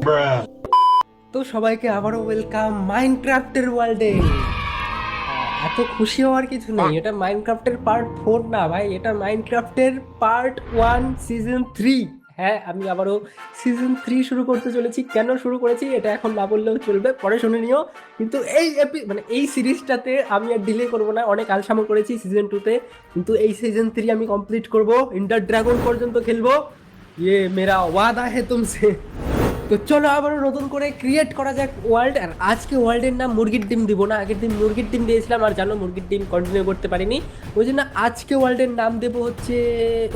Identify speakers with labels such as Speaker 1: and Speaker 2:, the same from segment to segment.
Speaker 1: তো সবাইকে আবারও ওয়েলকাম মাইনক্রাফটের ওয়ার্ল্ডে। এত খুশি হওয়ার কিছু নেই, এটা মাইনক্রাফটের পার্ট 4 না ভাই, এটা মাইনক্রাফটের পার্ট 1 সিজন 3। হ্যাঁ, আমি আবারও সিজন 3 শুরু করতে চলেছি। কেন শুরু করেছি এটা এখন না বললেও চলবে, পরে শুনে নিও। কিন্তু মানে এই সিরিজটাতে আমি আর ডিলে করবো না, অনেক আলসামো করেছি সিজন 2-তে, কিন্তু এই সিজন 3 আমি কমপ্লিট করব, ইন্টার ড্রাগন পর্যন্ত খেলবো। ইয়ে মেরা ওয়াদা হে তুমসে। তো চলো আবারও নতুন করে ক্রিয়েট করা যাক ওয়ার্ল্ড। আর আজকে ওয়ার্ল্ডের নাম মুরগির ডিম দিব না, আগের দিন মুরগির ডিম দিয়েছিলাম আর জানো মুরগির ডিম কন্টিনিউ করতে পারিনি, ওই জন্য আজকে ওয়ার্ল্ডের নাম দেবো হচ্ছে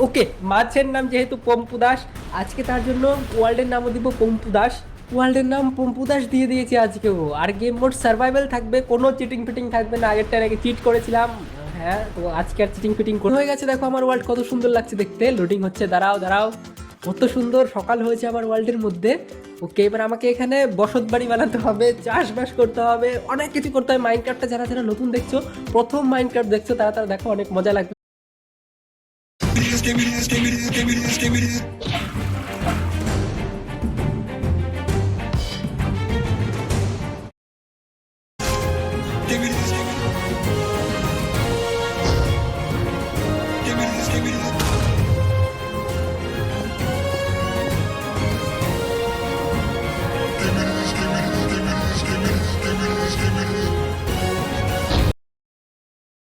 Speaker 1: ওকে মাছের নাম যেহেতু পম্পু দাস, আজকে তার জন্য ওয়ার্ল্ডের নামও দিব পম্পু দাস। ওয়ার্ল্ডের নাম পম্পু দাস দিয়ে দিয়েছি আজকেও। আর গেম মোড সার্ভাইভাল থাকবে, কোনো চিটিং ফিটিং থাকবে না, আগেরটার আগে চিট করেছিলাম। হ্যাঁ, তো আজকে আর চিটিং ফিটিং হয়ে গেছে। দেখো আমার ওয়ার্ল্ড কত সুন্দর লাগছে দেখতে, লোডিং হচ্ছে, দাঁড়াও দাঁড়াও, কত সুন্দর সকাল হয়েছে আমার ওয়ার্ল্ডের মধ্যে। ওকে, এবার আমাকে এখানে বসত বাড়ি বানাতে হবে, চাষবাস করতে হবে, অনেক কিছু করতে হবে। মাইনক্রাফটটা যারা যারা নতুন দেখছো, প্রথম মাইনক্রাফট দেখছো, তারা তারা দেখো, অনেক মজা লাগবে।